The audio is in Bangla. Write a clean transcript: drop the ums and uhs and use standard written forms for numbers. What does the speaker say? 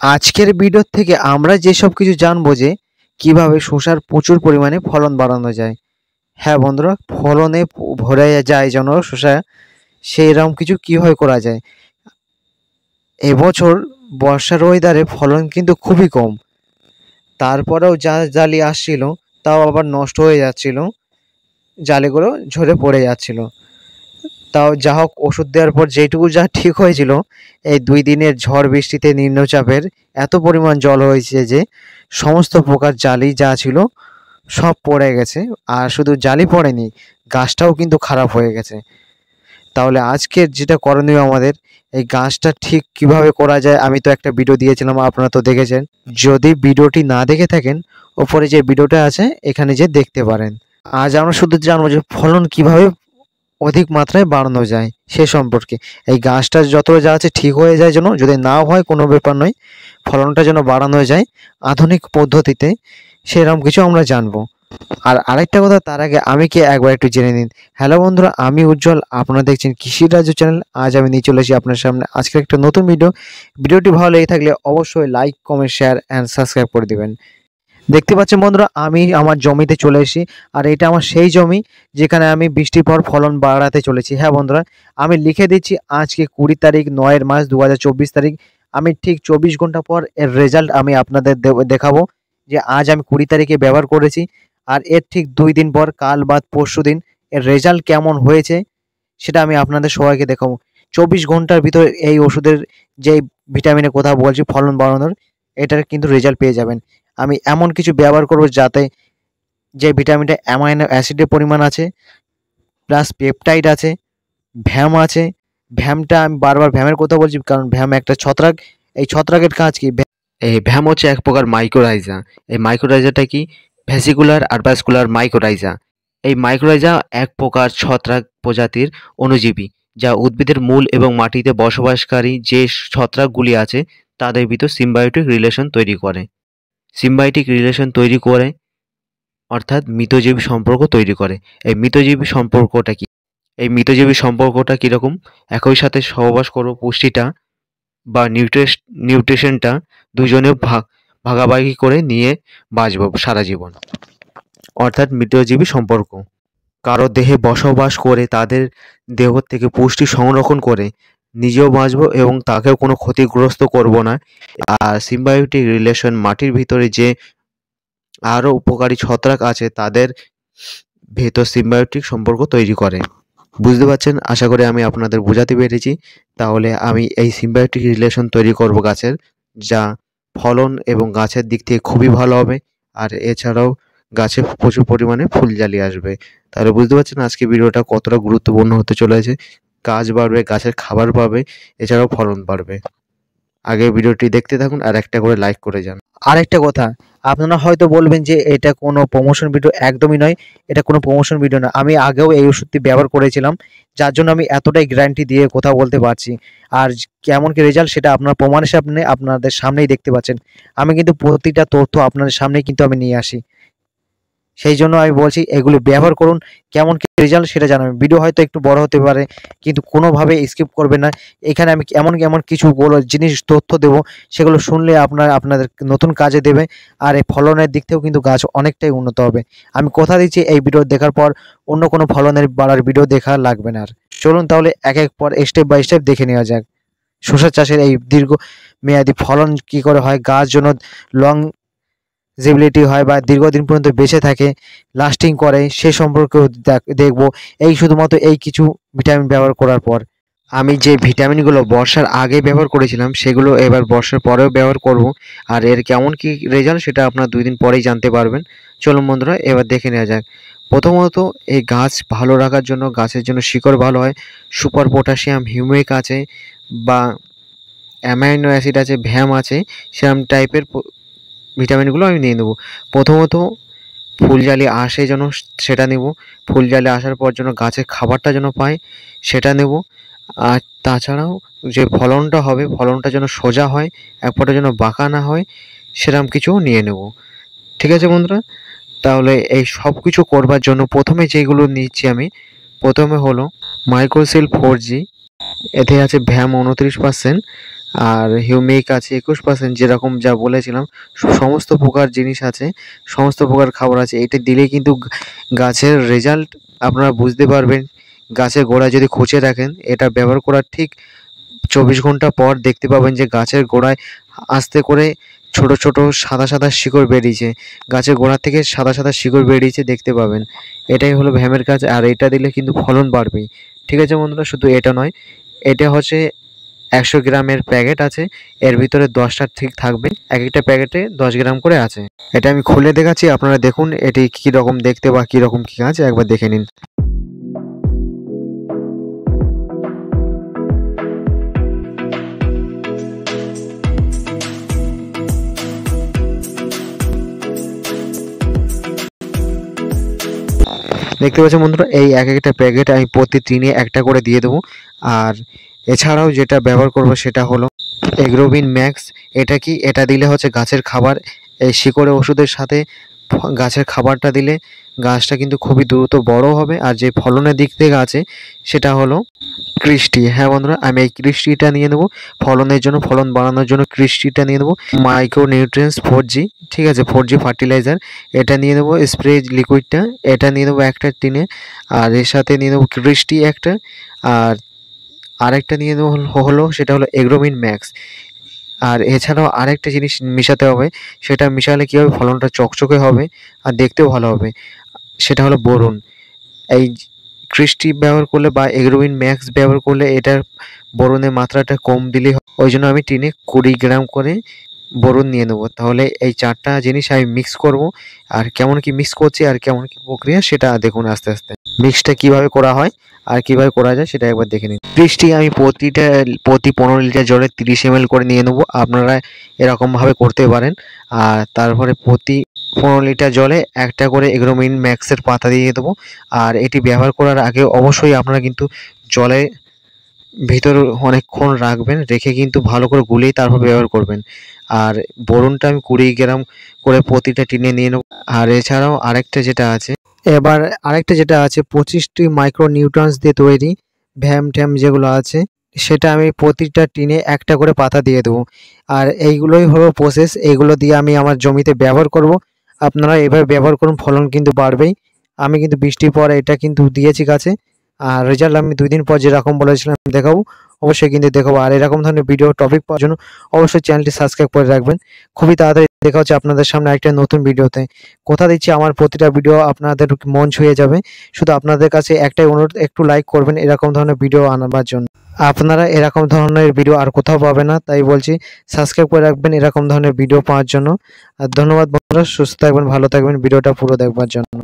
আজকের ভিডিও থেকে আমরা যেসব কিছু জানবো যে কিভাবে শসার প্রচুর পরিমাণে ফলন বাড়ানো যায়। হ্যাঁ বন্ধুরা, ফলনে ভরে যায় যেন শসা, সেইরকম কিছু কিভাবে করা যায়। এবছর বর্ষার ওয়েদারে ফলন কিন্তু খুবই কম, তারপরেও যা জালি আসছিল তাও আবার নষ্ট হয়ে যাচ্ছিল, জালিগুলো ঝরে পড়ে যাচ্ছিল। তাও যা হোক, ওষুধ দেওয়ার পর যেটুকু যা ঠিক হয়েছিল, এই 2 দিনের ঝড় বৃষ্টিতে নিম্নচাপের এত পরিমাণ জল হয়েছে যে সমস্ত প্রকার জালি যা ছিল সব পড়ে গেছে। আর শুধু জালি পড়েনি, গাছটাও কিন্তু খারাপ হয়ে গেছে। তাহলে আজকের যেটা করণীয় আমাদের, এই গাছটা ঠিক কিভাবে করা যায়, আমি তো একটা ভিডিও দিয়েছিলাম, আপনারা তো দেখেছেন। যদি ভিডিওটি না দেখে থাকেন, ওপরে যে ভিডিওটা আছে এখানে যে দেখতে পারেন। আজ আমরা শুধু জানবো যে ফলন কিভাবে অধিক মাত্রায় বাড়ানো যায় সে সম্পর্কে। এই গাছটা যত যা আছে ঠিক হয়ে যায় যেন, যদি নাও হয় কোনো ব্যাপার নয়, ফলনটা যেন বাড়ানো যায় আধুনিক পদ্ধতিতে, সেরকম কিছু আমরা জানবো। আর আরেকটা কথা, তার আগে আমি কি একবার একটু জেনে নিন। হ্যালো বন্ধুরা, আমি উজ্জ্বল, আপনারা দেখছেন কৃষি রাজ্য চ্যানেল। আজ আমি নিয়ে চলে এসেছি আপনার সামনে আজকের একটা নতুন ভিডিওটি ভালো লেগে থাকলে অবশ্যই like, comment, share and subscribe করে দিবেন। দেখতে পাচ্ছেন বন্ধুরা, আমি আমার জমিতে চলে এসেছি। আর এটা আমার সেই জমি যেখানে আমি বৃষ্টির পর ফলন বাড়াতে চলেছি। হ্যাঁ বন্ধুরা, আমি লিখে দিচ্ছি আজকে 20 তারিখ 9 মাস 2024 তারিখ। আমি ঠিক 24 ঘন্টা পর এর রেজাল্ট আমি আপনাদের দেখাবো যে আজ আমি 20 তারিখে ব্যবহার করেছি। আর এর ঠিক 2 দিন পর, কাল বাদ পরশু দিন, এর রেজাল্ট কেমন হয়েছে সেটা আমি আপনাদের সবাইকে দেখাবো। 24 ঘন্টার ভিতরে এই ওষুধের যে ভিটামিনের কথা বলছি ফলন বাড়ানোর, এটার কিন্তু রেজাল্ট পেয়ে যাবেন। আমি এমন কিছু ব্যবহার করব যাতে যে ভিটামিনটা অ্যামাইনো অ্যাসিডের পরিমাণ আছে, প্লাস পেপটাইড আছে, ভ্যাম আছে। ভ্যামটা আমি বারবার ভ্যামের কথা বলছি কারণ ভ্যাম একটা ছত্রাক। এই ছত্রাকের কাজ কি? এই ভ্যাম হচ্ছে এক প্রকার মাইক্রোরাইজা। এই মাইক্রোরাইজাটা কি? ভ্যাসিকুলার আর ভাস্কুলার মাইক্রোরাইজা। এই মাইক্রোরাইজা এক প্রকার ছত্রাক প্রজাতির অণুজীবী, যা উদ্ভিদের মূল এবং মাটিতে বসবাসকারী যে ছত্রাকগুলি আছে তাদের ভিতর সিম্বায়োটিক রিলেশন তৈরি করে। সিম্বায়োটিক রিলেশন তৈরি করে অর্থাৎ মিতজীবী সম্পর্ক তৈরি করে। এই মিতজীবী সম্পর্কটা কি? এই মিতজীবী সম্পর্কটা কীরকম? একই সাথে সহবাস করব, পুষ্টিটা বা নিউট্রিশনটা দুজনে ভাগাভাগি করে নিয়ে বাঁচব সারা জীবন, অর্থাৎ মিতজীবী সম্পর্ক। কারো দেহে বসবাস করে তাদের দেহ থেকে পুষ্টি সংরক্ষণ করে নিজেও বাঁচবো এবং তাকেও কোনো ক্ষতিগ্রস্ত করব না। আর সিম্বায়োটিক রিলেশন মাটির ভিতরে যে আরও উপকারী ছত্রাক আছে তাদের ভেতর সিম্বায়োটিক সম্পর্ক তৈরি করে। বুঝতে পারছেন? আশা করি আমি আপনাদের বোঝাতে পেরেছি। তাহলে আমি এই সিম্বায়োটিক রিলেশন তৈরি করব গাছের, যা ফলন এবং গাছের দিক থেকে খুবই ভালো হবে। আর এছাড়াও গাছে প্রচুর পরিমাণে ফুলজালি আসবে। তাহলে বুঝতে পারছেন আজকে ভিডিওটা কতটা গুরুত্বপূর্ণ হতে চলেছে। গাছ বাড়বে, গাছের খাবার পাবে, এছাড়াও ফলন বাড়বে। আগে ভিডিওটি দেখতে থাকুন আর একটা করে লাইক করে যান। আরেকটা কথা, আপনারা হয়তো বলবেন যে এটা কোনো প্রমোশন ভিডিও, একদমই নয়। এটা কোনো প্রমোশন ভিডিও না। আমি আগেও এই ওষুধটি ব্যবহার করেছিলাম, যার জন্য আমি এতটাই গ্যারান্টি দিয়ে কথা বলতে পারছি। আর কেমন কি রেজাল্ট সেটা আপনার প্রমাণের সামনে, আপনাদের সামনেই দেখতে পাচ্ছেন। আমি কিন্তু প্রতিটা তথ্য আপনাদের সামনেই কিন্তু আমি নিয়ে আসি। সেই জন্য আমি বলছি এগুলি ব্যবহার করুন, কেমন কি রেজাল্ট সেটা জানাবেন। ভিডিও হয়তো একটু বড় হতে পারে, কিন্তু কোনোভাবে স্কিপ করবেন না। এখানে আমি এমন কিছু জিনিস তথ্য দেবো, সেগুলো শুনলে আপনাদের নতুন কাজে দেবে। আর এই ফলনের দিক থেকেও কিন্তু গাছ অনেকটাই উন্নত হবে। আমি কথা দিচ্ছি এই ভিডিও দেখার পর অন্য কোনো ফলনের বাড়ার ভিডিও দেখা লাগবে না আর। চলুন তাহলে এক এক পর স্টেপ বাই স্টেপ দেখে নেওয়া যাক শসা চাষের এই দীর্ঘ মেয়াদি ফলন কি করে হয়, গাছ যেন লং জিবিলিটি হয় বা দীর্ঘদিন পর্যন্ত বেঁচে থাকে, লাস্টিং করে, সে সম্পর্কেও দেখব। এই শুধুমাত্র এই কিছু ভিটামিন ব্যবহার করার পর। আমি যে ভিটামিনগুলো বর্ষার আগে ব্যবহার করেছিলাম সেগুলো এবার বর্ষার পরেও ব্যবহার করব। আর এর কেমন কি রেজাল্ট সেটা আপনারা 2 দিন পরেই জানতে পারবেন। চলুন বন্ধুরা, এবার দেখে নেওয়া যাক। প্রথমত, এই গাছ ভালো রাখার জন্য, গাছের জন্য শিকড় ভালো হয়, সুপার পটাশিয়াম, হিউমিক আছে বা অ্যামাইনো অ্যাসিড আছে, ভ্যাম আছে, সেরকম টাইপের ভিটামিনগুলো আমি নিয়ে নেব। প্রথমত, ফুলজালি আসে যেন সেটা নেব। ফুলজালি আসার পর যেন গাছের খাবারটা যেন পায় সেটা নেব। আর তাছাড়াও যে ফলনটা হবে, ফলনটা যেন সোজা হয়, এক ফোঁটা যেন বাঁকা না হয়, সেরকম কিছুও নিয়ে নেব। ঠিক আছে বন্ধুরা? তাহলে এই সব কিছু করবার জন্য প্রথমে যেগুলো নিচ্ছি আমি, প্রথমে হলো মাইক্রোসিল 4G। এতে আছে ভ্যাম 29%, আর হিউমিক আছে 21%, যেরকম যা বলেছিলাম সমস্ত প্রকার জিনিস আছে, সমস্ত প্রকার খাবার আছে। এটা দিলে কিন্তু গাছের রেজাল্ট আপনারা বুঝতে পারবেন। গাছের গোড়ায় যদি খুঁচে রাখেন, এটা ব্যবহার করার ঠিক 24 ঘন্টা পর দেখতে পাবেন যে গাছের গোড়ায় আস্তে করে ছোট ছোট সাদা সাদা শিকড় বেরিয়েছে, গাছের গোড়া থেকে সাদা সাদা শিকড় বেরিয়েছে দেখতে পাবেন। এটাই হলো ভ্যামের কাজ, আর এটা দিলে কিন্তু ফলন বাড়বেই। ঠিক আছে বন্ধুরা, শুধু এটা নয়, এটা হচ্ছে 100 গ্রামের প্যাকেট আছে, এর ভিতরে 10টা ঠিক থাকবে, এক একটা প্যাকেটে 10 গ্রাম করে আছে। এটা আমি খুলে দেখাচ্ছি, আপনারা দেখুন এটি কী রকম দেখতে বা কী রকম কী আছে একবার দেখে নিন। দেখতে পাচ্ছেন বন্ধুরা, এই এক একটা প্যাকেট আমি প্রতি টিনে একটা করে দিয়ে দেবো। আর এছাড়াও যেটা ব্যবহার করব সেটা হলো এগ্রোবিন ম্যাক্স। এটা কি, এটা দিলে হচ্ছে গাছের খাবার, এই শিকড়ের ওষুধের সাথে গাছের খাবারটা দিলে গাছটা কিন্তু খুবই দ্রুত বড় হবে। আর যে ফলনের দিক থেকে আছে সেটা হলো কৃষ্টি। হ্যাঁ বন্ধুরা, আমি এই কৃষ্টিটা নিয়ে নেবো ফলনের জন্য, ফলন বাড়ানোর জন্য কৃষ্টিটা নিয়ে নেবো। মাইক্রো নিউট্রিয়েন্টস 4G, ঠিক আছে, 4G ফার্টিলাইজার, এটা নিয়ে নেবো। স্প্রে লিকুইডটা এটা নিয়ে নেবো একটা টিনে। আর এর সাথে নিয়ে নেবো কৃষ্টি একটা, আর আরেকটা নিয়ে নেবো হলো সেটা হলো এগ্রোমিন ম্যাক্স। আর এছাড়াও আরেকটা জিনিস মেশাতে হবে, সেটা মেশালে কী হবে, ফলনটা চকচকে হবে আর দেখতেও ভালো হবে, সেটা হলো বোরন। এই কৃষ্টি ব্যবহার করলে বা এগ্রোবিন ম্যাক্স ব্যবহার করলে এটার বোরনের মাত্রাটা কম দিলেই হয়। ওই জন্য আমি টিনে 20 গ্রাম করে বোরন নিয়ে নেবো। তাহলে এই 4টা জিনিস আমি মিক্স করব, আর কেমন কি মিক্স করছি আর কেমন কি প্রক্রিয়া সেটা দেখুন আস্তে আস্তে। মিক্সটা কিভাবে করা হয় আর কিভাবে করা যায় সেটা একবার দেখে নিন। কৃষ্টি আমি প্রতি 15 লিটার জলে 30 ml করে নিয়ে নেবো। আপনারা এরকমভাবে করতে পারেন। আর তারপরে প্রতি 15 লিটার জলে একটা করে এগ্রোমিন ম্যাক্সের পাতা দিয়ে দেবো। আর এটি ব্যবহার করার আগে অবশ্যই আপনারা কিন্তু জলে ভিতরে অনেকক্ষণ রাখবেন, রেখে কিন্তু ভালো করে গুলিয়ে তারপর ব্যবহার করবেন। আর বোরনটা আমি 20 গ্রাম করে প্রতিটা টিনে নিয়ে নেব। আর এছাড়াও আরেকটা যেটা আছে, 25টি মাইক্রো নিউট্রান্স দিয়ে তৈরি ভ্যাম ট্যাম যেগুলো আছে, সেটা আমি প্রতিটা টিনে একটা করে পাতা দিয়ে দেবো। আর এইগুলোই হলো প্রসেস, এইগুলো দিয়ে আমি আমার জমিতে ব্যবহার করব। আপনারা এভাবে ব্যবহার করুন, ফলন কিন্তু বাড়বেই। আমি কিন্তু বৃষ্টির পর এটা কিন্তু দিয়েছি গাছে, আর রেজাল্ট আমি 2 দিন পর যেরকম বলেছিলাম দেখাবো, অবশ্যই কিন্তু দেখাবো। আর এরকম ধরনের ভিডিও টপিক পাওয়ার জন্য অবশ্যই চ্যানেলটি সাবস্ক্রাইব করে রাখবেন। খুবই তাড়াতাড়ি দেখা হচ্ছে আপনাদের সামনে একটা নতুন ভিডিওতে। কথা দিচ্ছি আমার প্রতিটা ভিডিও আপনাদের মন ছুঁয়ে যাবে। শুধু আপনাদের কাছে একটাই অনুরোধ, একটু লাইক করবেন এরকম ধরনের ভিডিও আনাবার জন্য। আপনারা এরকম ধরনের ভিডিও আর কোথাও পাবেন না, তাই বলছি সাবস্ক্রাইব করে রাখবেন এরকম ধরনের ভিডিও পাওয়ার জন্য। আর ধন্যবাদ বন্ধুরা, সুস্থ থাকবেন, ভালো থাকবেন, ভিডিওটা পুরো দেখবার জন্য।